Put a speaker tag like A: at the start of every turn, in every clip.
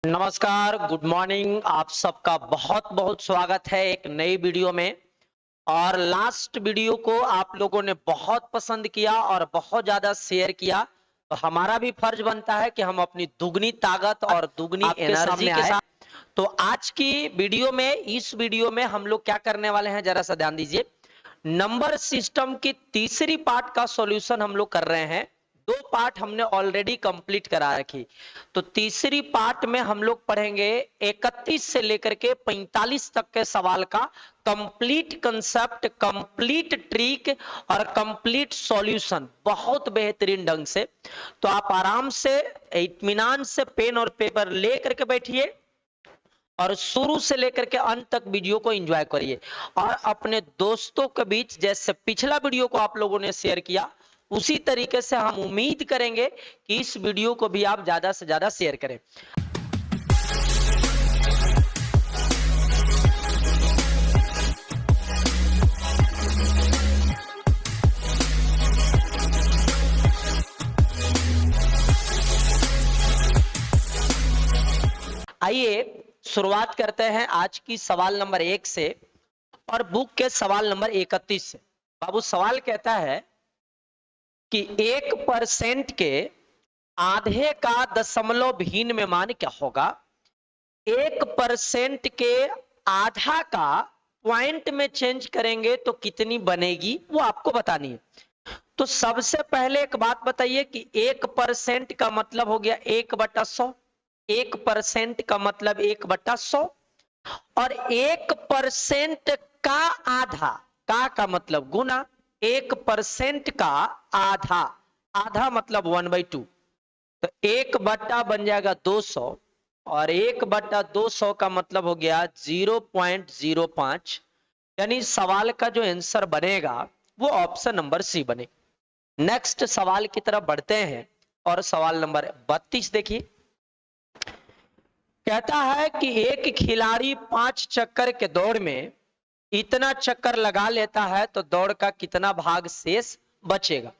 A: नमस्कार, good morning. आप सबका बहुत बहुत स्वागत है एक नई वीडियो में। और लास्ट वीडियो को आप लोगों ने बहुत पसंद किया और बहुत ज्यादा शेयर किया, तो हमारा भी फर्ज बनता है कि हम अपनी दुगनी ताकत और दुगनी एनर्जी के साथ। तो आज की वीडियो में, इस वीडियो में हम लोग क्या करने वाले हैं, जरा सा ध्यान दीजिए। नंबर सिस्टम की तीसरी पार्ट का सॉल्यूशन हम लोग कर रहे हैं। दो पार्ट हमने ऑलरेडी कंप्लीट करा रखी, तो तीसरी पार्ट में हम लोग पढ़ेंगे 31 से लेकर के 45 तक के सवाल का कंप्लीट कंसेप्ट, कंप्लीट ट्रिक और कंप्लीट सॉल्यूशन, बहुत बेहतरीन ढंग से। तो आप आराम से इत्मीनान से पेन और पेपर ले करके बैठिए और शुरू से लेकर के अंत तक वीडियो को एंजॉय करिए। और अपने दोस्तों के बीच, जैसे पिछला वीडियो को आप लोगों ने शेयर किया, उसी तरीके से हम उम्मीद करेंगे कि इस वीडियो को भी आप ज्यादा से ज्यादा शेयर करें। आइए शुरुआत करते हैं आज की सवाल नंबर 1 से और बुक के सवाल नंबर 31 से। बाबू सवाल कहता है कि 1% के आधे का दशमलव भिन्न में मान क्या होगा। 1% के आधा का पॉइंट में चेंज करेंगे तो कितनी बनेगी, वो आपको बतानी है। तो सबसे पहले एक बात बताइए कि 1% का मतलब हो गया 1/100। 1% का मतलब 1/100 और 1% का आधा, का मतलब गुना, 1% का आधा, आधा मतलब 1/2, तो 1 बन जाएगा 200 और 1/200 का मतलब हो गया 0.05। यानी सवाल का जो आंसर बनेगा वो ऑप्शन नंबर सी बने। नेक्स्ट सवाल की तरफ बढ़ते हैं और सवाल नंबर 32 देखिए। कहता है कि एक खिलाड़ी 5 चक्कर के दौड़ में इतना चक्कर लगा लेता है तो दौड़ का कितना भाग शेष बचेगा।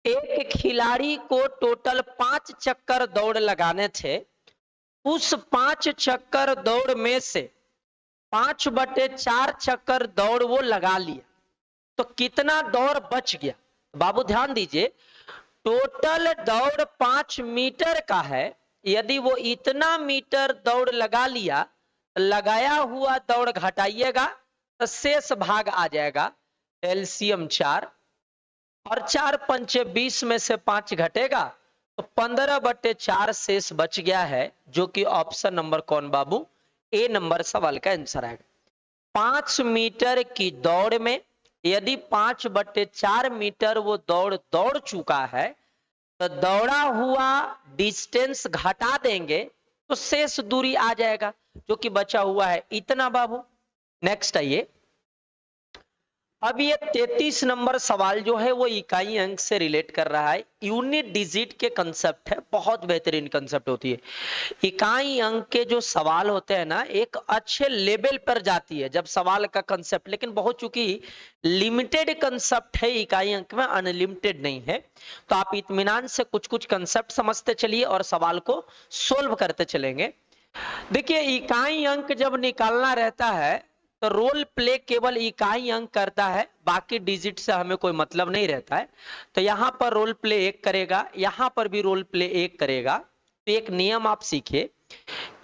A: एक खिलाड़ी को टोटल 5 चक्कर दौड़ लगाने थे। उस 5 चक्कर दौड़ में से 5/4 चक्कर दौड़ वो लगा लिया, तो कितना दौड़ बच गया। बाबू ध्यान दीजिए, टोटल दौड़ 5 मीटर का है। यदि वो इतना मीटर दौड़ लगा लिया, लगाया हुआ दौड़ घटाइएगा तो शेष भाग आ जाएगा एलसीएम 4 और 4 पंचे 20 में से 5 घटेगा तो 15/4 शेष बच गया है, जो कि ऑप्शन नंबर कौन बाबू, ए नंबर सवाल का आंसर आएगा। 5 मीटर की दौड़ में यदि 5/4 मीटर वो दौड़ चुका है तो दौड़ा हुआ डिस्टेंस घटा देंगे तो शेष दूरी आ जाएगा, जो कि बचा हुआ है इतना बाबू। नेक्स्ट आइए। अब ये 33 नंबर सवाल जो है वो इकाई अंक से रिलेट कर रहा है। यूनिट डिजिट के कंसेप्ट है, बहुत बेहतरीन कंसेप्ट होती है। इकाई अंक के जो सवाल होते हैं ना, एक अच्छे लेवल पर जाती है जब सवाल का कंसेप्ट, लेकिन बहुत चूंकि लिमिटेड कंसेप्ट है इकाई अंक में, अनलिमिटेड नहीं है। तो आप इत्मीनान से कुछ कुछ कंसेप्ट समझते चलिए और सवाल को सोल्व करते चलेंगे। देखिए, इकाई अंक जब निकालना रहता है तो रोल प्ले केवल इकाई अंक करता है, बाकी डिजिट से हमें कोई मतलब नहीं रहता है। तो यहां पर रोल प्ले 1 करेगा, यहां पर भी रोल प्ले 1 करेगा। तो एक नियम आप सीखिए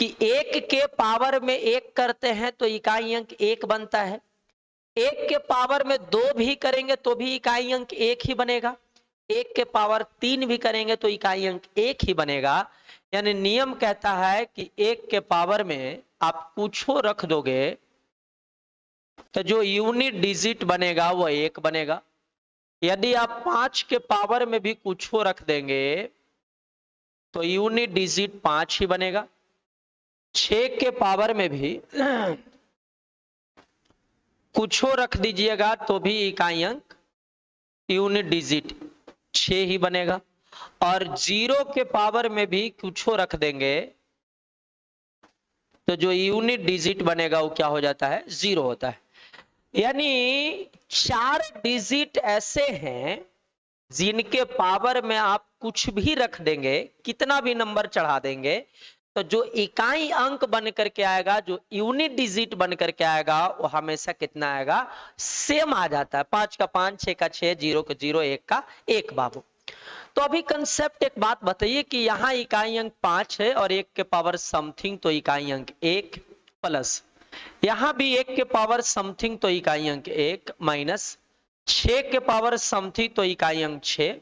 A: कि 1 के पावर में 1 करते हैं तो इकाई अंक 1 बनता है। 1 के पावर में 2 भी करेंगे तो भी इकाई अंक 1 ही बनेगा। 1 के पावर 3 भी करेंगे तो इकाई अंक 1 ही बनेगा। यानी नियम कहता है कि 1 के पावर में आप कुछ रख दोगे तो जो यूनिट डिजिट बनेगा वो 1 बनेगा। यदि आप 5 के पावर में भी कुछ रख देंगे तो यूनिट डिजिट 5 ही बनेगा। 6 के पावर में भी कुछ रख दीजिएगा तो भी इकाई अंक यूनिट डिजिट 6 ही बनेगा। और 0 के पावर में भी कुछ रख देंगे तो जो यूनिट डिजिट बनेगा वो क्या हो जाता है, 0 होता है। यानी 4 डिजिट ऐसे हैं जिनके पावर में आप कुछ भी रख देंगे, कितना भी नंबर चढ़ा देंगे, तो जो इकाई अंक बन करके आएगा, जो यूनिट डिजिट बन करके आएगा, वो हमेशा कितना आएगा, सेम आ जाता है। 5 का 5, 6 का 6, 0 का 0, 1 का 1 बाबू। तो अभी कंसेप्ट एक बात बताइए कि यहाँ इकाई अंक 5 है और 1 के पावर समथिंग, तो इकाई अंक 1 प्लस यहाँ भी 1 के पावर समथिंग, तो इकाई अंक 1 माइनस 6 के पावर समथिंग, तो इकाई अंक 6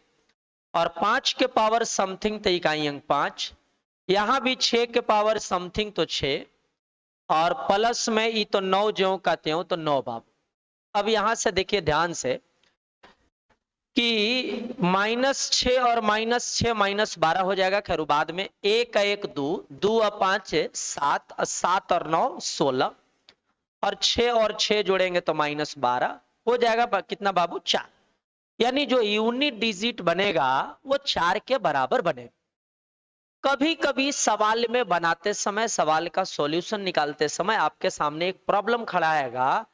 A: और 5 के पावर समथिंग, तो इकाई अंक 5। यहां भी 6 के पावर समथिंग, तो 6 और प्लस में ये तो 9 ज्यों का त्यों, तो 9 बाबू। अब यहां से देखिए ध्यान से कि -6 और -6 -12 हो जाएगा, खैर बाद में। 1 का 1 2, 2 और 5 7, 7 और 9 16 और 6 और 6 जोड़ेंगे तो -12 हो जाएगा। कितना बाबू, 4। यानी जो यूनिट डिजिट बनेगा वो 4 के बराबर बनेगा। कभी कभी सवाल में बनाते समय, सवाल का सॉल्यूशन निकालते समय आपके सामने एक प्रॉब्लम खड़ा आएगा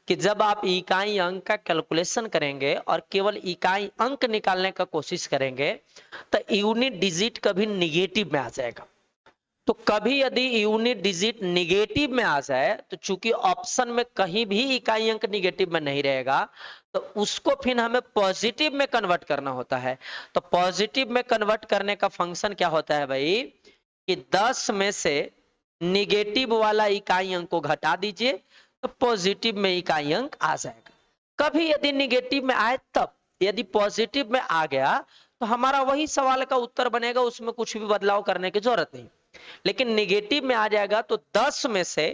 A: कि जब आप इकाई अंक का कैलकुलेशन करेंगे और केवल इकाई अंक निकालने का कोशिश करेंगे तो यूनिट डिजिट कभी निगेटिव में आ जाएगा। तो कभी यदि यूनिट डिजिट निगेटिव में आ जाए, तो चूंकि ऑप्शन में कहीं भी इकाई अंक निगेटिव में नहीं रहेगा, तो उसको फिर हमें पॉजिटिव में कन्वर्ट करना होता है। तो पॉजिटिव में कन्वर्ट करने का फंक्शन क्या होता है भाई, कि 10 में से निगेटिव वाला इकाई अंक को घटा दीजिए तो पॉजिटिव में इकाई अंक आ जाएगा। कभी यदि निगेटिव में आए तब, यदि पॉजिटिव में आ गया तो हमारा वही सवाल का उत्तर बनेगा, उसमें कुछ भी बदलाव करने की जरूरत नहीं। लेकिन निगेटिव में आ जाएगा तो 10 में से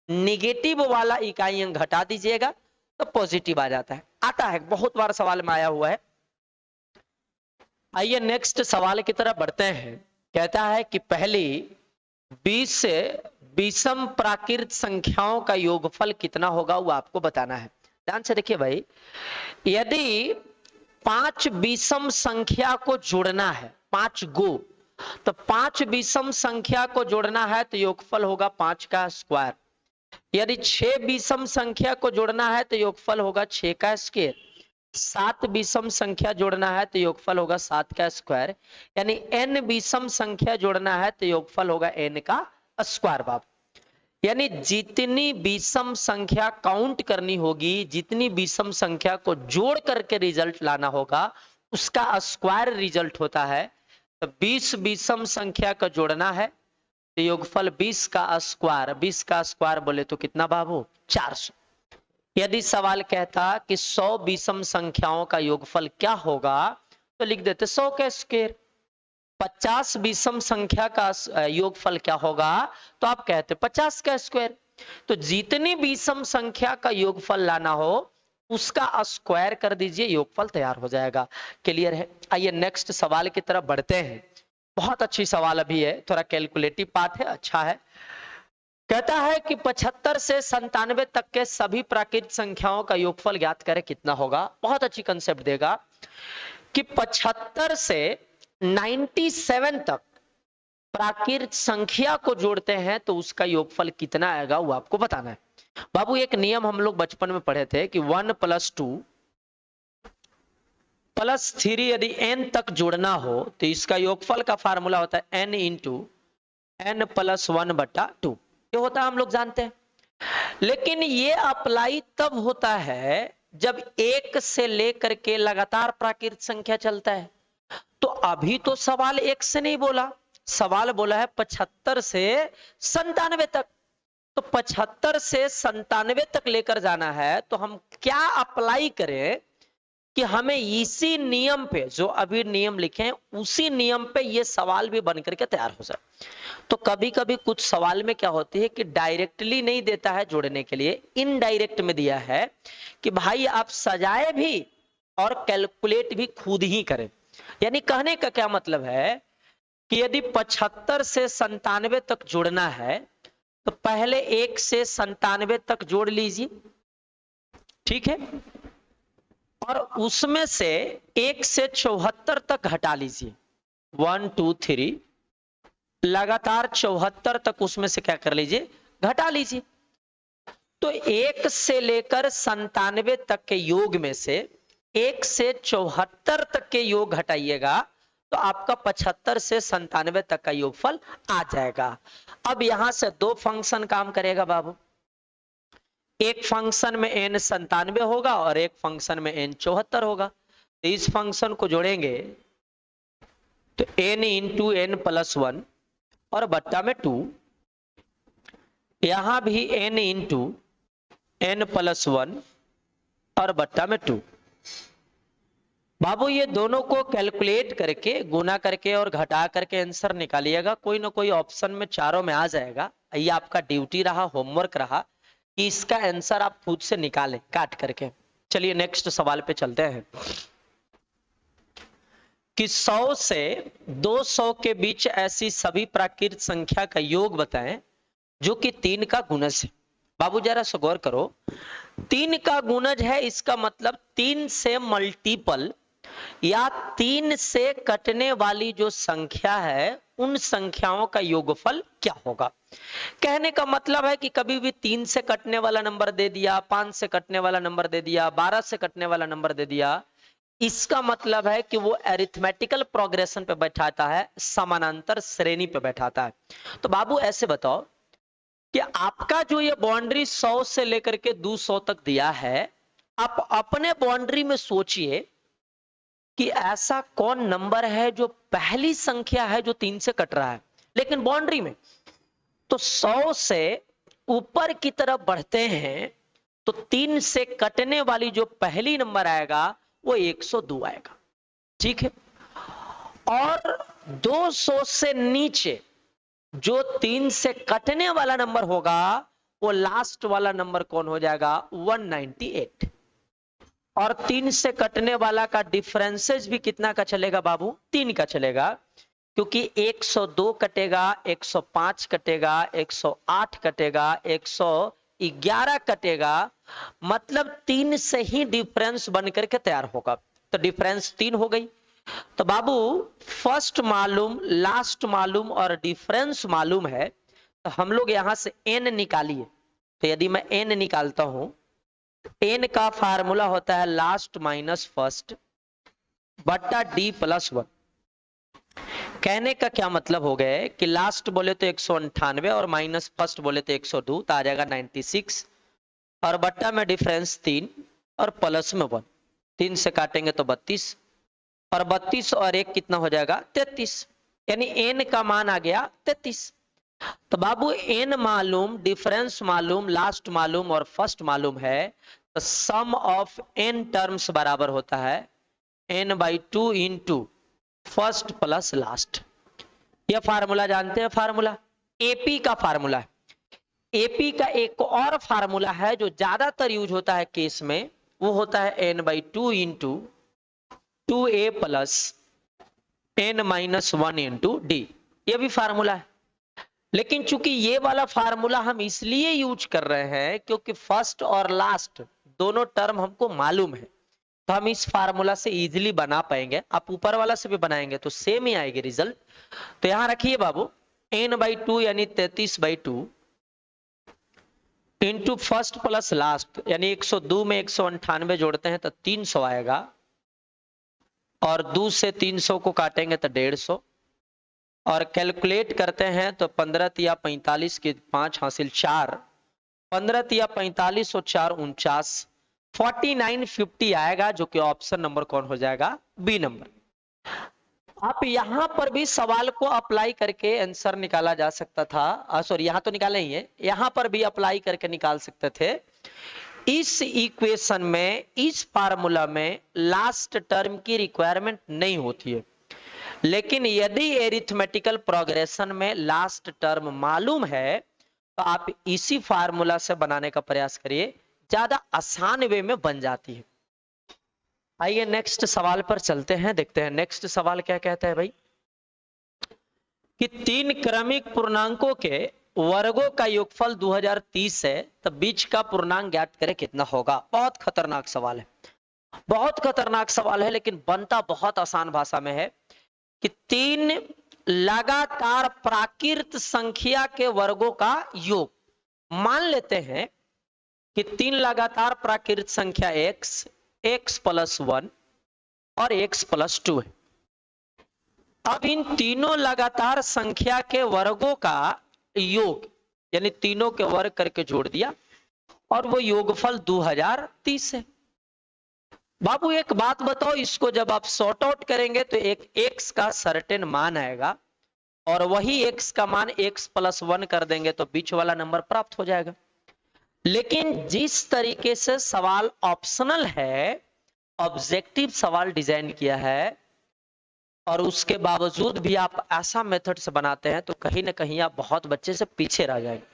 A: निगेटिव वाला इकाई अंक घटा दीजिएगा तो पॉजिटिव आ जाता है। आता है, बहुत बार सवाल में आया हुआ है। आइए नेक्स्ट सवाल की तरफ बढ़ते हैं। कहता है कि पहली 20 से विषम प्राकृत संख्याओं का योगफल कितना होगा, वो आपको बताना है। ध्यान से देखिए भाई, यदि 5 विषम संख्या को जोड़ना है, 5 गो, तो 5 विषम संख्या को जोड़ना है तो योगफल होगा 5 का स्क्वायर। यदि 6 विषम संख्या को जोड़ना है तो योगफल होगा 6 का स्क्वायर। 7 विषम संख्या जोड़ना है तो योगफल होगा 7 का स्क्वायर। यानी n विषम संख्या जोड़ना है तो योगफल होगा n का स्क्वायर बाब। यानी जितनी विषम संख्या काउंट करनी होगी, जितनी विषम संख्या को जोड़ करके रिजल्ट लाना होगा, उसका स्क्वायर रिजल्ट होता है। तो 20 विषम संख्या का जोड़ना है तो योगफल 20 का स्क्वायर। 20 का स्क्वायर बोले तो कितना बाबू, 400। यदि सवाल कहता कि 100 विषम संख्याओं का योगफल क्या होगा, तो लिख देते 100 का स्क्वायर। 50 विषम संख्या का योगफल क्या होगा, तो आप कहते 50 का स्क्वायर। तो जितनी विषम संख्या का योगफल लाना हो उसका स्क्वायर कर दीजिए, योगफल तैयार हो जाएगा। क्लियर है। आइए नेक्स्ट सवाल की तरफ बढ़ते हैं। बहुत अच्छी सवाल अभी है, थोड़ा कैलकुलेटिव पार्ट है, अच्छा है। कहता है कि 75 से 97 तक के सभी प्राकृत संख्याओं का योगफल ज्ञात करें, कितना होगा। बहुत अच्छी कंसेप्ट देगा कि 75 से 97 तक प्राकृत संख्या को जोड़ते हैं तो उसका योगफल कितना आएगा, वो आपको बताना है। बाबू एक नियम हम लोग बचपन में पढ़े थे कि 1 + 2 + 3 यदि n तक जोड़ना हो तो इसका योगफल का फार्मूला होता है n × n + 1/2। ये होता है, हम लोग जानते हैं। लेकिन ये अप्लाई तब होता है जब 1 से लेकर के लगातार प्राकृत संख्या चलता है। तो अभी तो सवाल 1 से नहीं बोला, सवाल बोला है 75 से 97 तक। तो 75 से 97 तक लेकर जाना है तो हम क्या अप्लाई करें कि हमें इसी नियम पे, जो अभी नियम लिखे हैं उसी नियम पे ये सवाल भी बन करके तैयार हो जाए। तो कभी कभी कुछ सवाल में क्या होती है कि डायरेक्टली नहीं देता है जोड़ने के लिए, इनडायरेक्ट में दिया है कि भाई आप सजाए भी और कैलकुलेट भी खुद ही करें। यानी कहने का क्या मतलब है कि यदि 75 से 97 तक जोड़ना है तो पहले 1 से 97 तक जोड़ लीजिए, ठीक है, और उसमें से 1 से 74 तक हटा लीजिए। 1 2 3 लगातार 74 तक उसमें से क्या कर लीजिए, घटा लीजिए। तो 1 से लेकर 97 तक के योग में से 1 से 74 तक के योग घटाइएगा तो आपका 75 से 97 तक का योगफल आ जाएगा। अब यहां से दो फंक्शन काम करेगा बाबू, एक फंक्शन में n 97 होगा और एक फंक्शन में n 74 होगा। तो इस फंक्शन को जोड़ेंगे तो n इंटू एन प्लस 1 और बट्टा में 2, यहां भी n इंटू एन प्लस 1 और बट्टा में 2। बाबू ये दोनों को कैलकुलेट करके गुना करके और घटा करके आंसर निकालिएगा, कोई ना कोई ऑप्शन में चारों में आ जाएगा। ये आपका ड्यूटी रहा, होमवर्क रहा कि इसका आंसर आप खुद से निकालें काट करके। चलिए नेक्स्ट सवाल पे चलते हैं कि 100 से 200 के बीच ऐसी सभी प्राकृत संख्या का योग बताएं जो कि 3 का गुणज है। बाबू जरा से गौर करो, 3 का गुणज है, इसका मतलब 3 से मल्टीपल या 3 से कटने वाली जो संख्या है उन संख्याओं का योगफल क्या होगा। कहने का मतलब है कि कभी भी 3 से कटने वाला नंबर दे दिया, 5 से कटने वाला नंबर दे दिया, 12 से कटने वाला नंबर दे दिया, इसका मतलब है कि वो अरिथमेटिकल प्रोग्रेशन पे बैठाता है, समानांतर श्रेणी पे बैठाता है। तो बाबू ऐसे बताओ कि आपका जो ये बाउंड्री 100 से लेकर के 200 तक दिया है, आप अपने बाउंड्री में सोचिए कि ऐसा कौन नंबर है जो पहली संख्या है जो 3 से कट रहा है लेकिन बाउंड्री में। तो 100 से ऊपर की तरफ बढ़ते हैं तो 3 से कटने वाली जो पहली नंबर आएगा वो 102 आएगा, ठीक है। और 200 से नीचे जो 3 से कटने वाला नंबर होगा वो लास्ट वाला नंबर कौन हो जाएगा, 198। और 3 से कटने वाला का डिफरेंसेस भी कितना का चलेगा बाबू, 3 का चलेगा, क्योंकि 102 कटेगा, 105 कटेगा, 108 कटेगा, 111 कटेगा, मतलब 3 से ही डिफरेंस बन करके तैयार होगा। तो डिफरेंस 3 हो गई। तो बाबू फर्स्ट मालूम, लास्ट मालूम और डिफरेंस मालूम है, तो हम लोग यहां से n निकालिए। तो यदि मैं n निकालता हूं, n का फार्मूला होता है लास्ट माइनस फर्स्ट बट्टा d प्लस 1। कहने का क्या मतलब हो गया कि लास्ट बोले तो 198 और माइनस फर्स्ट बोले तो 102, तो आ जाएगा 96 और बट्टा में डिफरेंस 3 और प्लस में 1, 3 से काटेंगे तो 32 और 32 और 1 कितना हो जाएगा 33, यानी n का मान आ गया 33। तो बाबू n मालूम, डिफरेंस मालूम, लास्ट मालूम और फर्स्ट मालूम है, तो सम ऑफ n टर्म्स बराबर होता है n/2 into first plus last. यह फार्मूला जानते हैं, फार्मूला एपी का फार्मूला है। एपी का एक और फार्मूला है जो ज्यादातर यूज होता है केस में, वो होता है n/2 into 2a plus n-1 into D. यह भी फार्मूला है, लेकिन चूंकि ये वाला फार्मूला हम इसलिए यूज कर रहे हैं क्योंकि फर्स्ट और लास्ट दोनों टर्म हमको मालूम है, तो हम इस फार्मूला से इजीली बना पाएंगे। आप ऊपर वाला से भी बनाएंगे तो सेम ही आएगी रिजल्ट। तो यहां रखिए बाबू n/2 यानी 33/2 इंटू फर्स्ट प्लस लास्ट, यानी 102 में 198 जोड़ते हैं तो 300 आएगा, और 2 से 300 को काटेंगे तो 150, और कैलकुलेट करते हैं तो 15 या 45 के 5 हासिल 4, 15 या 45 और 4 49, 4950 आएगा, जो कि ऑप्शन नंबर कौन हो जाएगा, बी नंबर। आप यहां पर भी सवाल को अप्लाई करके आंसर निकाला जा सकता था, सॉरी यहां तो निकाले ही है, यहां पर भी अप्लाई करके निकाल सकते थे। इस इक्वेशन में, इस फार्मूला में लास्ट टर्म की रिक्वायरमेंट नहीं होती है, लेकिन यदि एरिथमेटिकल प्रोग्रेशन में लास्ट टर्म मालूम है तो आप इसी फार्मूला से बनाने का प्रयास करिए, ज्यादा आसान वे में बन जाती है। आइए नेक्स्ट सवाल पर चलते हैं, देखते हैं नेक्स्ट सवाल क्या कहता है भाई, कि 3 क्रमिक पूर्णांकों के वर्गों का योगफल 2030 है, तो बीच का पूर्णांक ज्ञात करें कितना होगा। बहुत खतरनाक सवाल है, बहुत खतरनाक सवाल है, लेकिन बनता बहुत आसान भाषा में है कि 3 लगातार प्राकृत संख्या के वर्गों का योग। मान लेते हैं कि 3 लगातार प्राकृत संख्या x, x+1 और x+2 है। अब इन तीनों लगातार संख्या के वर्गों का योग, यानी तीनों के वर्ग करके जोड़ दिया और वो योगफल 2030 है। बाबू एक बात बताओ, इसको जब आप सॉर्ट आउट करेंगे तो एक x का सर्टेन मान आएगा और वही x का मान x+1 कर देंगे तो बीच वाला नंबर प्राप्त हो जाएगा। लेकिन जिस तरीके से सवाल ऑप्शनल है, ऑब्जेक्टिव सवाल डिजाइन किया है और उसके बावजूद भी आप ऐसा मेथड से बनाते हैं तो कहीं ना कहीं आप बहुत बच्चे से पीछे रह जाएंगे।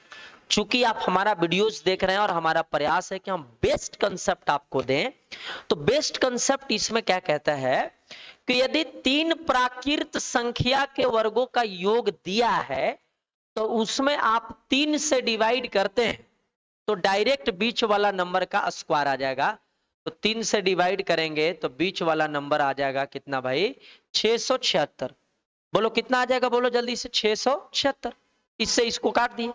A: चूंकि आप हमारा वीडियोस देख रहे हैं और हमारा प्रयास है कि हम बेस्ट कंसेप्ट आपको दें, तो बेस्ट कंसेप्ट इसमें क्या कहता है कि यदि 3 प्राकृत संख्या के वर्गों का योग दिया है तो उसमें आप 3 से डिवाइड करते हैं तो डायरेक्ट बीच वाला नंबर का स्क्वायर आ जाएगा। तो 3 से डिवाइड करेंगे तो बीच वाला नंबर आ जाएगा कितना भाई, 676। बोलो कितना आ जाएगा, बोलो जल्दी से, 676। इससे इसको काट दिए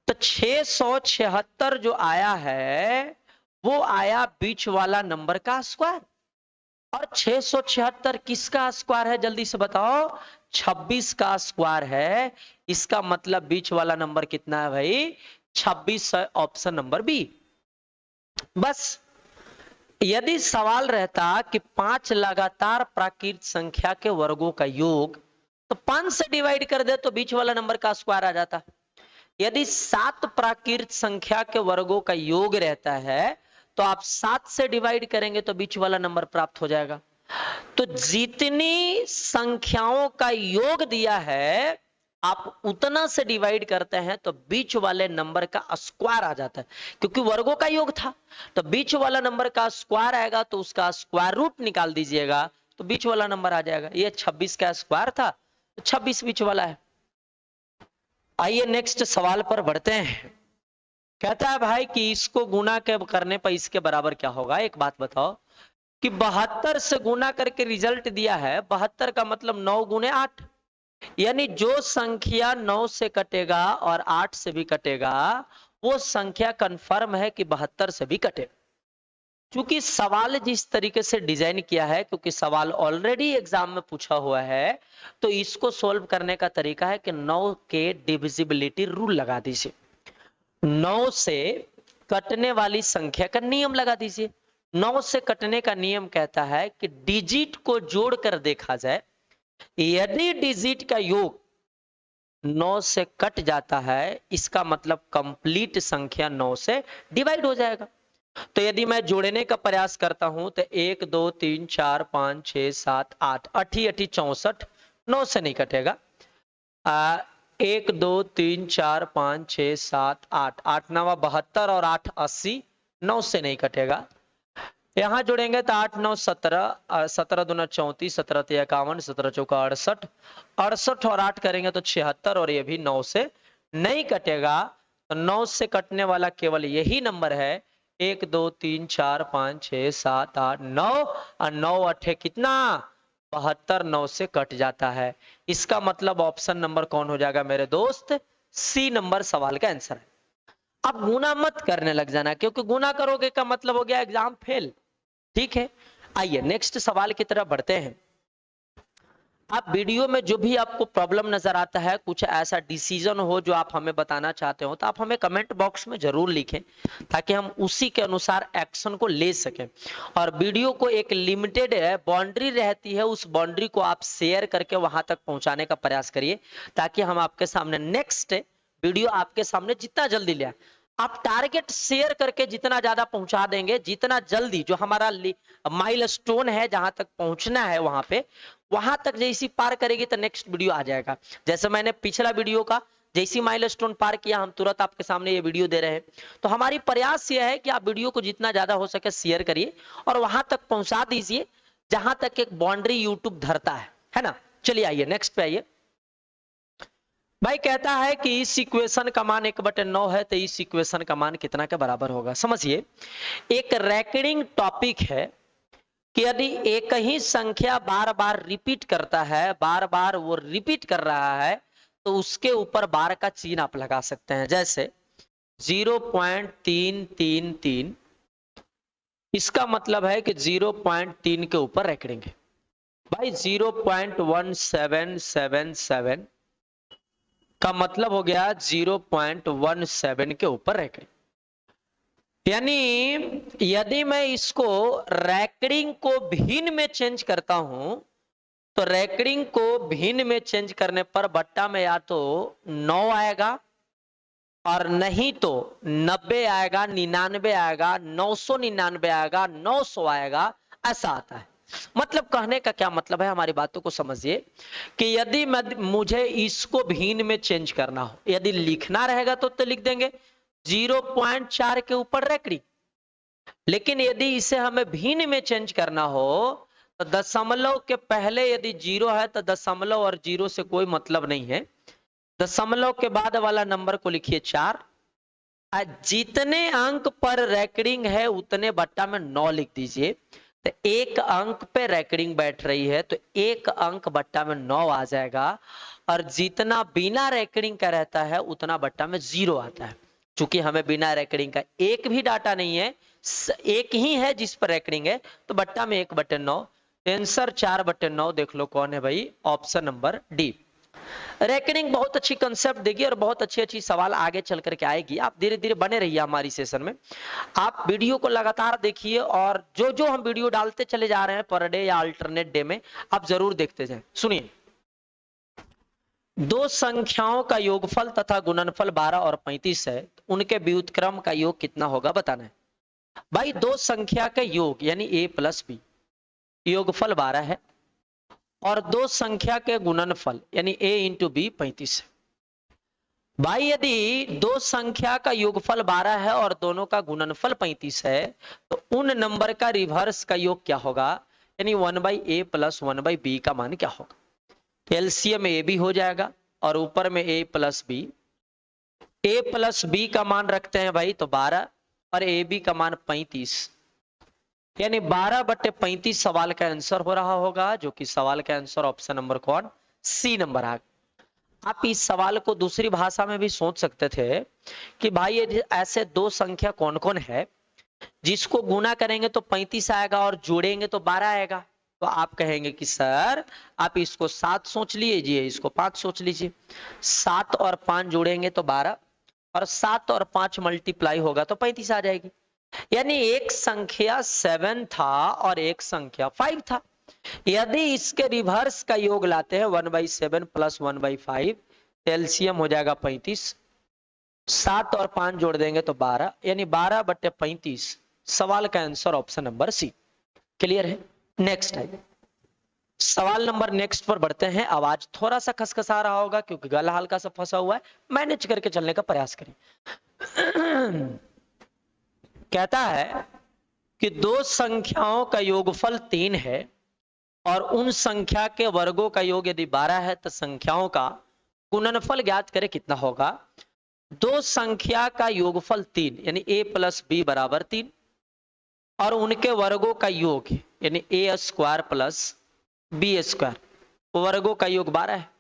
A: तो 676 जो आया है वो आया बीच वाला नंबर का स्क्वायर। और 676 किसका स्क्वायर है, जल्दी से बताओ, 26 का स्क्वायर है। इसका मतलब बीच वाला नंबर कितना है भाई, 26 है, ऑप्शन नंबर बी। बस यदि सवाल रहता कि 5 लगातार प्राकृत संख्या के वर्गों का योग, तो 5 से डिवाइड कर दे तो बीच वाला नंबर का स्क्वायर आ जाता। यदि 7 प्राकृत संख्या के वर्गों का योग रहता है तो आप 7 से डिवाइड करेंगे तो बीच वाला नंबर प्राप्त हो जाएगा। तो जितनी संख्याओं का योग दिया है आप उतना से डिवाइड करते हैं तो बीच वाले नंबर का स्क्वायर आ जाता है, क्योंकि वर्गों का योग था तो बीच वाला नंबर का स्क्वायर आएगा तो उसका स्क्वायर रूट निकाल दीजिएगा तो बीच वाला नंबर आ जाएगा। ये 26 का स्क्वायर था तो 26 बीच वाला है। आइए नेक्स्ट सवाल पर बढ़ते हैं। कहता है भाई कि इसको गुना करने पर इसके बराबर क्या होगा। एक बात बताओ कि 72 से गुना करके रिजल्ट दिया है, 72 का मतलब 9 गुने 8, यानी जो संख्या 9 से कटेगा और 8 से भी कटेगा वो संख्या कंफर्म है कि 72 से भी कटेगा। क्योंकि सवाल जिस तरीके से डिजाइन किया है, क्योंकि सवाल ऑलरेडी एग्जाम में पूछा हुआ है, तो इसको सोल्व करने का तरीका है कि 9 के डिविजिबिलिटी रूल लगा दीजिए, 9 से कटने वाली संख्या का नियम लगा दीजिए। 9 से कटने का नियम कहता है कि डिजिट को जोड़कर देखा जाए, यदि डिजिट का योग 9 से कट जाता है इसका मतलब कंप्लीट संख्या 9 से डिवाइड हो जाएगा। तो यदि मैं जोड़ने का प्रयास करता हूं तो 1 2 3 4 5 6 7 8, 8 64, 9 से नहीं कटेगा। 1 2 3 4 5 6 7 8, 8 9 72 और 8 80, 9 से नहीं कटेगा। यहां जोड़ेंगे तो 8 9 17, 17 दूना 34, 17 3 51, 17 चौका 68, 68 और 8 करेंगे तो 76 और ये भी 9 से नहीं कटेगा। तो 9 से कटने वाला केवल यही नंबर है, 1 2 3 4 5 6 7 8 9 और 9 8 कितना, 72, 9 से कट जाता है। इसका मतलब ऑप्शन नंबर कौन हो जाएगा मेरे दोस्त, सी नंबर सवाल का आंसर है। अब गुना मत करने लग जाना, क्योंकि गुना करोगे का मतलब हो गया एग्जाम फेल। ठीक है, आइए नेक्स्ट सवाल की तरफ बढ़ते हैं। आप वीडियो में जो भी आपको प्रॉब्लम नजर आता है, कुछ ऐसा डिसीजन हो जो आप हमें बताना चाहते हो, तो आप हमें कमेंट बॉक्स में जरूर लिखें ताकि हम उसी के अनुसार एक्शन को ले सकें। और वीडियो को एक लिमिटेड बाउंड्री रहती है, उस बाउंड्री को आप शेयर करके वहां तक पहुंचाने का प्रयास करिए ताकि हम आपके सामने नेक्स्ट वीडियो आपके सामने जितना जल्दी ले आए। आप टारगेट शेयर करके जितना ज्यादा पहुंचा देंगे, जितना जल्दी जो हमारा माइलस्टोन है जहां तक पहुंचना है वहां तक जैसी पार करेगी तो नेक्स्ट वीडियो आ जाएगा। जैसे मैंने पिछला वीडियो का जैसी माइलस्टोन पार किया, हम तुरंत आपके सामने ये वीडियो दे रहे हैं। तो हमारी प्रयास यह है कि आप वीडियो को जितना ज्यादा हो सके शेयर करिए और वहां तक पहुंचा दीजिए जहां तक एक बाउंड्री यूट्यूब धरता है ना। चलिए आइए नेक्स्ट पे आइए। भाई कहता है कि इस इक्वेशन का मान 1/9 है तो इस इक्वेशन का मान कितना के बराबर होगा। समझिए, एक रैकरिंग टॉपिक है कि यदि एक ही संख्या बार बार रिपीट करता है, बार बार वो रिपीट कर रहा है, तो उसके ऊपर बार का चिन्ह आप लगा सकते हैं। जैसे 0.333, इसका मतलब है कि 0.3 के ऊपर रैकरिंग है। भाई 0.1777 का मतलब हो गया 0.17 के ऊपर रैकडिंग। यानी यदि मैं इसको रैकडिंग को भिन्न में चेंज करता हूं तो रैकडिंग को भिन्न में चेंज करने पर बट्टा में या तो 9 आएगा और नहीं तो 90 आएगा, 99 आएगा, 999 आएगा, 900 आएगा, ऐसा आता है। मतलब कहने का क्या मतलब है, हमारी बातों को समझिए कि यदि मुझे इसको भिन्न में चेंज करना हो, यदि लिखना रहेगा तो लिख देंगे 0.4 के ऊपर रैकडिंग, लेकिन यदि इसे हमें भिन्न में चेंज करना हो तो दशमलव के पहले यदि 0 है तो दशमलव और 0 से कोई मतलब नहीं है, दशमलव के बाद वाला नंबर को लिखिए 4, जितने अंक पर रैकडिंग है उतने बट्टा में 9 लिख दीजिए। तो एक अंक पे रैकडिंग बैठ रही है तो एक अंक बट्टा में 9 आ जाएगा, और जितना बिना रैकडिंग का रहता है उतना बट्टा में 0 आता है। चूंकि हमें बिना रैकडिंग का एक भी डाटा नहीं है, एक ही है जिस पर रैकडिंग है, तो बट्टा में 1/9। आंसर 4/9 देख लो कौन है भाई, ऑप्शन नंबर डी। रैकडिंग बहुत अच्छी कंसेप्ट देगी और बहुत अच्छी अच्छी सवाल आगे चल करके आएगी। आप धीरे धीरे बने रहिए हमारी सेशन में, आप वीडियो को लगातार देखिए और जो जो हम वीडियो डालते चले जा रहे हैं पर डे या अल्टरनेट डे में, आप जरूर देखते जाएं। सुनिए, दो संख्याओं का योगफल तथा गुणनफल 12 और 35 है, उनके व्युत्क्रम का योग कितना होगा बताना है। भाई दो संख्या के योग यानी a प्लस बी, योगफल 12 है, और दो संख्या के गुणनफल यानी a इंटू बी 35 है। भाई यदि दो संख्या का योगफल 12 है और दोनों का गुणनफल 35 है तो उन नंबर का रिवर्स का योग क्या होगा, यानी 1/a प्लस 1/b का मान क्या होगा। एलसीएम ए बी हो जाएगा और ऊपर में a plus B, a plus B का मान रखते हैं भाई तो 12 और ए बी का मान 35, यानी 12/35 सवाल का आंसर हो रहा होगा, जो कि सवाल का आंसर ऑप्शन नंबर कौन, सी नंबर आ। आप इस सवाल को दूसरी भाषा में भी सोच सकते थे कि भाई ऐसे दो संख्या कौन कौन है जिसको गुना करेंगे तो 35 आएगा और जोड़ेंगे तो 12 आएगा। तो आप कहेंगे कि सर आप इसको 7 सोच लीजिए, इसको 5 सोच लीजिए। 7 और 5 जोड़ेंगे तो 12 और 7 और 5 मल्टीप्लाई होगा तो 35 आ जाएगी। यानी एक संख्या 7 था और एक संख्या 5 था। यदि इसके रिवर्स का योग लाते हैं 1/7 प्लस 1/5, एलसीएम हो जाएगा 35, 7 और 5 जोड़ देंगे तो 12, यानी 12/35 सवाल का answer option number C. Clear है। नेक्स्ट है सवाल नंबर नेक्स्ट पर बढ़ते हैं। आवाज थोड़ा सा खसखसा रहा होगा क्योंकि गला हल्का सा फंसा हुआ है, मैनेज करके चलने का प्रयास करें। कहता है कि दो संख्याओं का योगफल 3 है और उन संख्या के वर्गों का योग यदि 12 है तो संख्याओं का गुणनफल ज्ञात करें कितना होगा। दो संख्या का योगफल 3 यानी a प्लस बी बराबर 3 और उनके वर्गों का योग यानी a square plus B square, वर्गों का योग 12 है।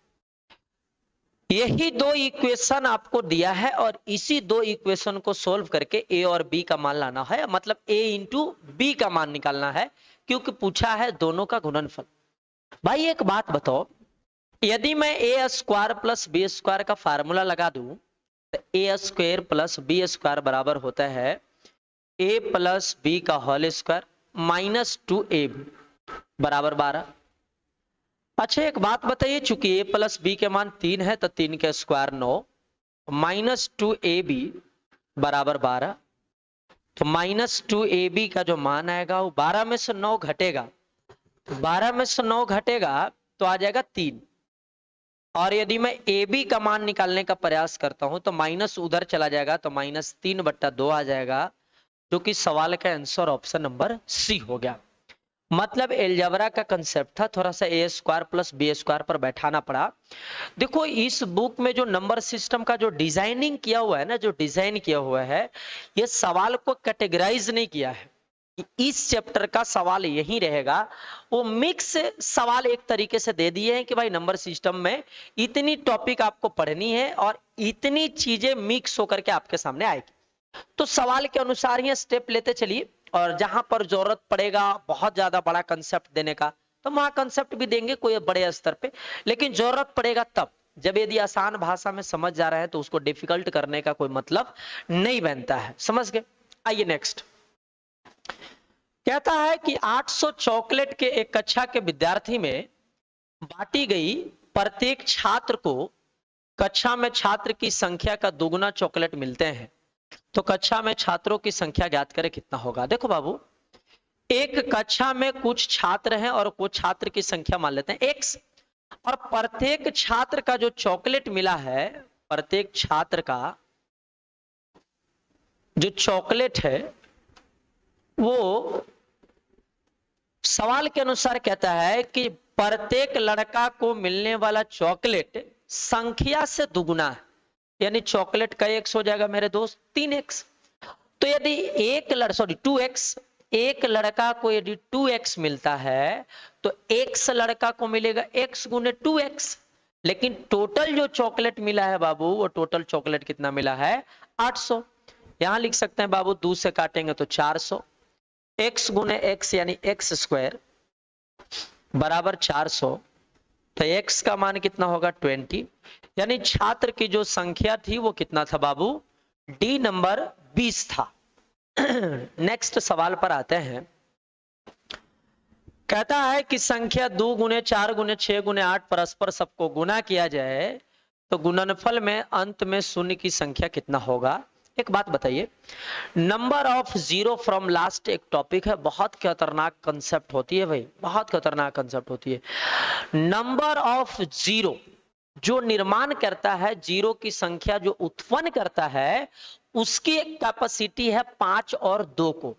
A: यही दो इक्वेशन आपको दिया है और इसी दो इक्वेशन को सोल्व करके a और b का मान लाना है, मतलब a इंटू बी का मान निकालना है, क्योंकि पूछा है दोनों का गुणनफल। भाई एक बात बताओ, यदि मैं a square plus B square का फार्मूला लगा दूं तो a square plus B square बराबर होता है a प्लस बी का होल स्क्वायर माइनस 2ab बराबर 12। अच्छा एक बात बताइए, चूंकि a प्लस बी के मान 3 है तो 3 के स्क्वायर 9 माइनस 2ab बराबर 12, तो माइनस 2ab का जो मान आएगा वो 12 में से 9 घटेगा, 12 में से 9 घटेगा तो आ जाएगा 3, और यदि मैं ab का मान निकालने का प्रयास करता हूं तो माइनस उधर चला जाएगा तो माइनस 3/2 आ जाएगा, जो कि सवाल का आंसर ऑप्शन नंबर सी हो गया। मतलब एलजेब्रा का कंसेप्ट था, थोड़ा सा a square plus B square पर बैठाना पड़ा। देखो इस बुक में जो नंबर सिस्टम का जो डिजाइनिंग किया हुआ है ना, जो डिजाइन किया हुआ है, ये सवाल को कैटेगराइज नहीं किया है कि इस चैप्टर का सवाल यही रहेगा। वो मिक्स सवाल एक तरीके से दे दिए हैं कि भाई नंबर सिस्टम में इतनी टॉपिक आपको पढ़नी है और इतनी चीजें मिक्स होकर के आपके सामने आएगी। तो सवाल के अनुसार ही स्टेप लेते चलिए, और जहां पर जरूरत पड़ेगा बहुत ज्यादा बड़ा कंसेप्ट देने का तो वहां कंसेप्ट भी देंगे कोई बड़े स्तर पे, लेकिन जरूरत पड़ेगा तब जब यदि आसान भाषा में समझ जा रहा है तो उसको डिफिकल्ट करने का कोई मतलब नहीं बनता है। समझ गए? आइए नेक्स्ट। कहता है कि 800 चॉकलेट के एक कक्षा के विद्यार्थी में बांटी गई प्रत्येक छात्र को कक्षा में छात्र की संख्या का दुगुना चॉकलेट मिलते हैं, तो कक्षा में छात्रों की संख्या ज्ञात करें कितना होगा। देखो बाबू, एक कक्षा में कुछ छात्र हैं और कुछ छात्र की संख्या मान लेते हैं x, और प्रत्येक छात्र का जो चॉकलेट मिला है, प्रत्येक छात्र का जो चॉकलेट है वो सवाल के अनुसार कहता है कि प्रत्येक लड़का को मिलने वाला चॉकलेट संख्या से दुगुना है, यानी चॉकलेट का x हो जाएगा मेरे दोस्त 3x। तो यदि एक लड़का 2x, एक लड़का को यदि 2x मिलता है तो x लड़का को मिलेगा x गुने 2x, लेकिन टोटल जो चॉकलेट मिला है बाबू, वो टोटल चॉकलेट कितना मिला है 800। यहां लिख सकते हैं बाबू, 2 से काटेंगे तो 400, x गुने x यानी x स्क्वायर बराबर 400, तो x का मान कितना होगा 20, यानी छात्र की जो संख्या थी वो कितना था बाबू, डी नंबर 20 था। नेक्स्ट सवाल पर आते हैं। कहता है कि संख्या 2 गुने 4 गुने 6 गुने 8 परस्पर सबको गुना किया जाए तो गुणनफल में अंत में शून्य की संख्या कितना होगा। एक बात बताइए, number of zero from last एक टॉपिक है, बहुत खतरनाक कंसेप्ट होती है भाई, बहुत खतरनाक कंसेप्ट होती है। नंबर ऑफ जीरो जो निर्माण करता है, जीरो की संख्या जो उत्पन्न करता है, उसकी एक कैपेसिटी है 5 और 2 को,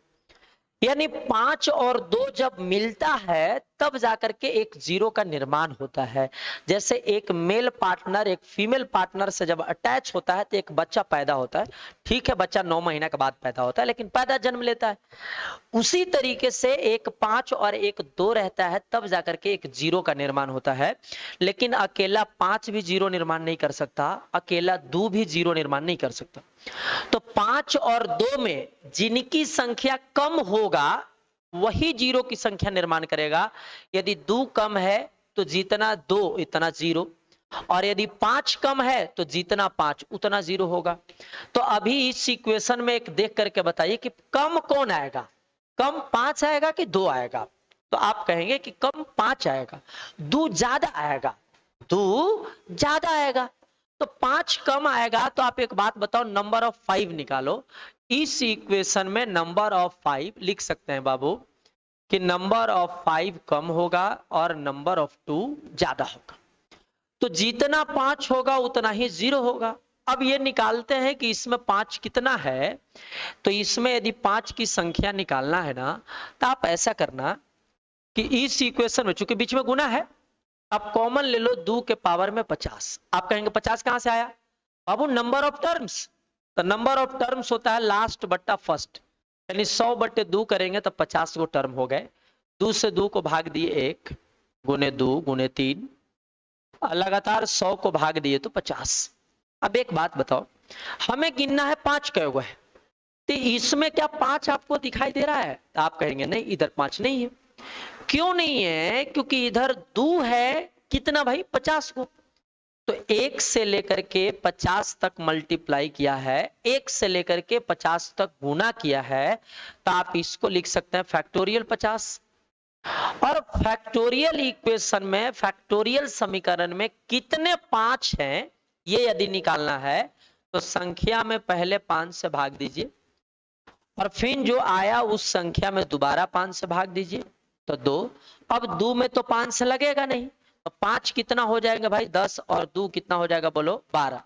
A: यानी 5 और 2 जब मिलता है तब जाकर के एक जीरो का निर्माण होता है। जैसे एक मेल पार्टनर एक फीमेल पार्टनर से जब अटैच होता है तो एक बच्चा पैदा होता है, ठीक है, बच्चा 9 महीने के बाद पैदा होता है, लेकिन पैदा जन्म लेता है। उसी तरीके से एक 5 और एक 2 रहता है तब जाकर के एक जीरो का निर्माण होता है, लेकिन अकेला 5 भी जीरो निर्माण नहीं कर सकता, अकेला 2 भी जीरो निर्माण नहीं कर सकता। तो 5 और 2 में जिनकी संख्या कम होगा वही जीरो की संख्या निर्माण करेगा। यदि 2 कम है तो जितना 2 इतना जीरो, और यदि 5 कम है तो जितना 5 उतना जीरो होगा। तो अभी इस इक्वेशन में एक देख करके बताइए कि कम कौन आएगा, कम 5 आएगा कि 2 आएगा। तो आप कहेंगे कि कम 5 आएगा, 2 ज्यादा आएगा, 2 ज्यादा आएगा। तो 5 कम आएगा, तो आप एक बात बताओ, नंबर ऑफ 5 निकालो। इस इक्वेशन में नंबर ऑफ 5 लिख सकते हैं बाबू कि नंबर ऑफ 5 कम होगा और नंबर ऑफ 2 ज्यादा होगा। तो जितना 5 होगा उतना ही जीरो होगा। अब ये निकालते हैं कि इसमें 5 कितना है। तो इसमें यदि 5 की संख्या निकालना है ना, तो आप ऐसा करना कि इस इक्वेशन में चूंकि बीच में गुना है, आप कॉमन ले लो 2 के पावर में 50। आप कहेंगे 50 कहां से आया बाबू, नंबर ऑफ टर्म्स। तो नंबर ऑफ टर्म्स होता है लास्ट बट्टा फर्स्ट, यानी 100 बट्टे 2 करेंगे तो 50 को टर्म हो गए। 2 से 2 को भाग दिए 1 गुने 2 गुने 3, लगातार 100 को भाग दिए तो 50। अब एक बात बताओ, हमें गिनना है 5 कय गो है, तो इसमें क्या 5 आपको दिखाई दे रहा है। तो आप कहेंगे नहीं, इधर 5 नहीं है। क्यों नहीं है, क्योंकि इधर 2 है कितना भाई 50 को। तो 1 से लेकर के 50 तक मल्टीप्लाई किया है, 1 से लेकर के 50 तक गुना किया है, तो आप इसको लिख सकते हैं फैक्टोरियल 50। और फैक्टोरियल इक्वेशन में, फैक्टोरियल समीकरण में कितने 5 हैं ये यदि निकालना है तो संख्या में पहले 5 से भाग दीजिए, और फिर जो आया उस संख्या में दोबारा 5 से भाग दीजिए तो 2। अब 2 में तो 5 से लगेगा नहीं, तो 5 कितना हो जाएगा भाई 10, और 2 कितना हो जाएगा बोलो 12।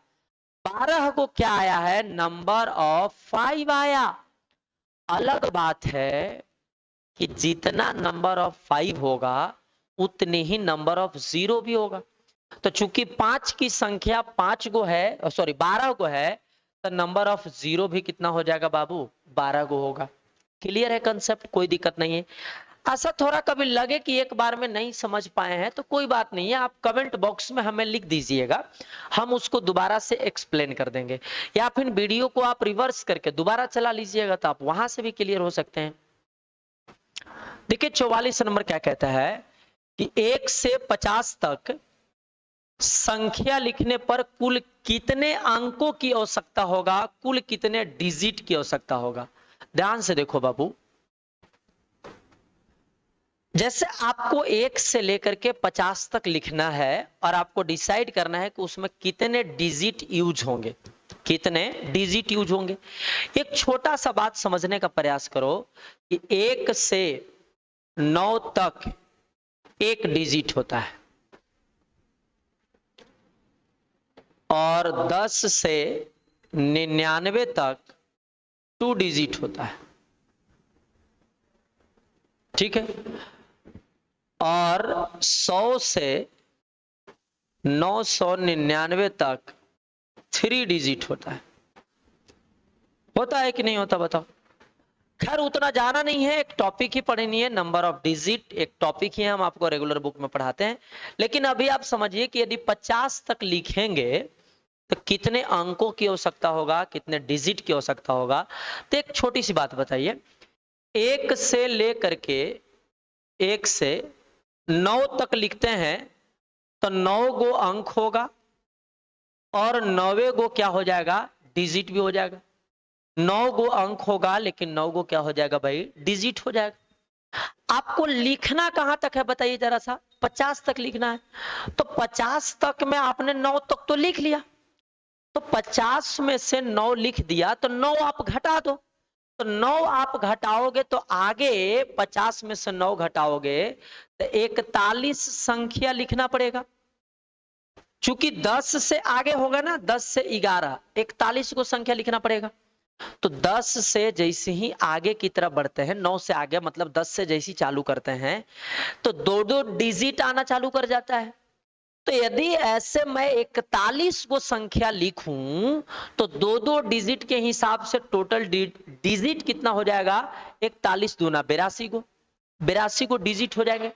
A: 12 को क्या आया है, नंबर ऑफ 5 आया। अलग बात है कि जितना नंबर ऑफ 5 होगा उतने ही नंबर ऑफ जीरो भी होगा। तो चूंकि 5 की संख्या 5 को है, सॉरी 12 को है, तो नंबर ऑफ जीरो भी कितना हो जाएगा बाबू 12 को होगा। क्लियर है कंसेप्ट, कोई दिक्कत नहीं है। ऐसा थोड़ा कभी लगे कि एक बार में नहीं समझ पाए हैं तो कोई बात नहीं है, आप कमेंट बॉक्स में हमें लिख दीजिएगा, हम उसको दोबारा से एक्सप्लेन कर देंगे, या फिर वीडियो को आप रिवर्स करके दोबारा चला लीजिएगा तो आप वहां से भी क्लियर हो सकते हैं। देखिए 44 नंबर क्या कहता है कि 1 से 50 तक संख्या लिखने पर कुल कितने अंकों की आवश्यकता होगा, कुल कितने डिजिट की आवश्यकता होगा। ध्यान से देखो बाबू, जैसे आपको 1 से लेकर के 50 तक लिखना है और आपको डिसाइड करना है कि उसमें कितने डिजिट यूज होंगे, कितने डिजिट यूज होंगे। एक छोटा सा बात समझने का प्रयास करो कि 1 से 9 तक एक डिजिट होता है और 10 से 99 तक 2 डिजिट होता है, ठीक है। और 100 से 999 तक 3 डिजिट होता है कि नहीं होता, बताओ। खैर उतना जाना नहीं है, एक टॉपिक ही पढ़नी है, नंबर ऑफ डिजिट एक टॉपिक ही हम आपको रेगुलर बुक में पढ़ाते हैं। लेकिन अभी आप समझिए कि यदि 50 तक लिखेंगे तो कितने अंकों की आवश्यकता होगा, कितने डिजिट की आवश्यकता होगा। तो एक छोटी सी बात बताइए, 1 से लेकर के 1 से 9 तक लिखते हैं तो 9 गो अंक होगा और 9वें गो क्या हो जाएगा, डिजिट भी हो जाएगा। 9 गो अंक होगा लेकिन 9 गो क्या हो जाएगा भाई, डिजिट हो जाएगा। आपको लिखना कहां तक है बताइए जरा सा, 50 तक लिखना है। तो 50 तक में आपने 9 तक तो लिख लिया, तो 50 में से 9 लिख दिया तो 9 आप घटा दो, तो 9 आप घटाओगे तो आगे 50 में से 9 घटाओगे तो 41 संख्या लिखना पड़ेगा। चूंकि 10 से आगे होगा ना, 10 से 11, 41 को संख्या लिखना पड़ेगा। तो 10 से जैसे ही आगे की तरफ बढ़ते हैं, 9 से आगे मतलब 10 से जैसे चालू करते हैं तो 2-2 डिजिट आना चालू कर जाता है। तो यदि ऐसे मैं 41 को संख्या लिखूं तो 2-2 डिजिट के हिसाब से टोटल डिजिट कितना हो जाएगा, 41 दूना 82 को डिजिट हो जाएंगे।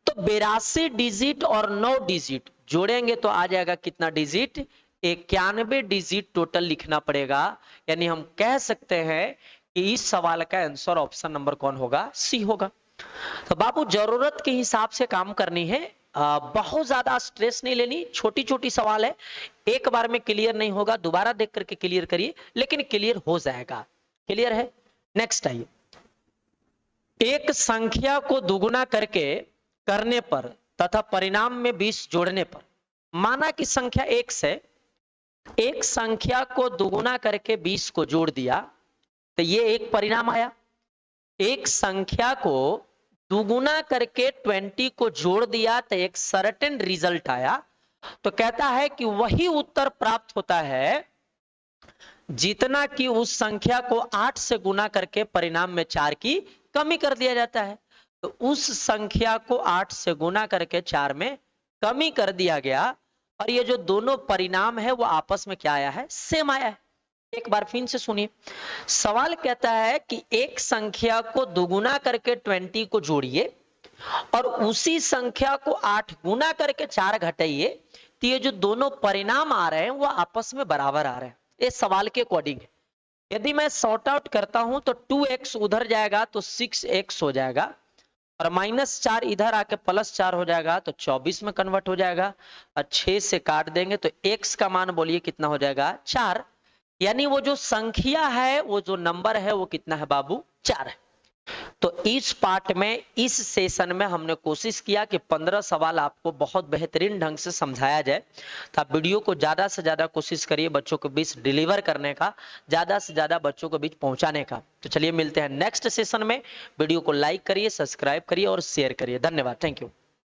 A: तो 82 डिजिट और 9 डिजिट जोड़ेंगे तो आ जाएगा कितना डिजिट, 91 डिजिट टोटल लिखना पड़ेगा। यानी हम कह सकते हैं कि इस सवाल का आंसर ऑप्शन नंबर कौन होगा, सी होगा। तो बाबू जरूरत के हिसाब से काम करनी है, बहुत ज्यादा स्ट्रेस नहीं लेनी, छोटी छोटी सवाल है, एक बार में क्लियर नहीं होगा, दोबारा देख करके क्लियर करिए, लेकिन क्लियर हो जाएगा। क्लियर है। नेक्स्ट आइए, एक संख्या को दुगुना करने पर तथा परिणाम में 20 जोड़ने पर, माना कि संख्या 1 से एक संख्या को दुगुना करके 20 को जोड़ दिया तो ये एक परिणाम आया। एक संख्या को दुगुना करके 20 को जोड़ दिया तो एक सर्टेन रिजल्ट आया। तो कहता है कि वही उत्तर प्राप्त होता है जितना कि उस संख्या को 8 से गुना करके परिणाम में 4 की कमी कर दिया जाता है। तो उस संख्या को 8 से गुना करके 4 में कमी कर दिया गया और ये जो दोनों परिणाम है वो आपस में क्या आया है, सेम आया है। एक बार फिर से सुनिए, सवाल कहता है कि एक संख्या को दुगुना करके 20 को जोड़िए और उसी संख्या को 8 गुना करके 4 घटाइए, तो ये जो दोनों परिणाम आ रहे हैं वो आपस में बराबर आ रहे हैं। ये सवाल के अकॉर्डिंग है। यदि मैं सॉर्ट आउट करता हूं तो 2x उधर जाएगा तो 6x हो जाएगा और -4 इधर आके +4 हो जाएगा तो 24 में कन्वर्ट हो जाएगा और 6 से काट देंगे तो x का मान बोलिए कितना हो जाएगा, 4। यानी वो जो संख्या है, वो जो नंबर है वो कितना है बाबू, 4 है। तो इस पार्ट में, इस सेशन में हमने कोशिश किया कि 15 सवाल आपको बहुत बेहतरीन ढंग से समझाया जाए। तो आप वीडियो को ज्यादा से ज्यादा कोशिश करिए बच्चों के बीच डिलीवर करने का, ज्यादा से ज्यादा बच्चों के बीच पहुंचाने का। तो चलिए मिलते हैं नेक्स्ट सेशन में। वीडियो को लाइक करिए, सब्सक्राइब करिए और शेयर करिए। धन्यवाद, थैंक यू।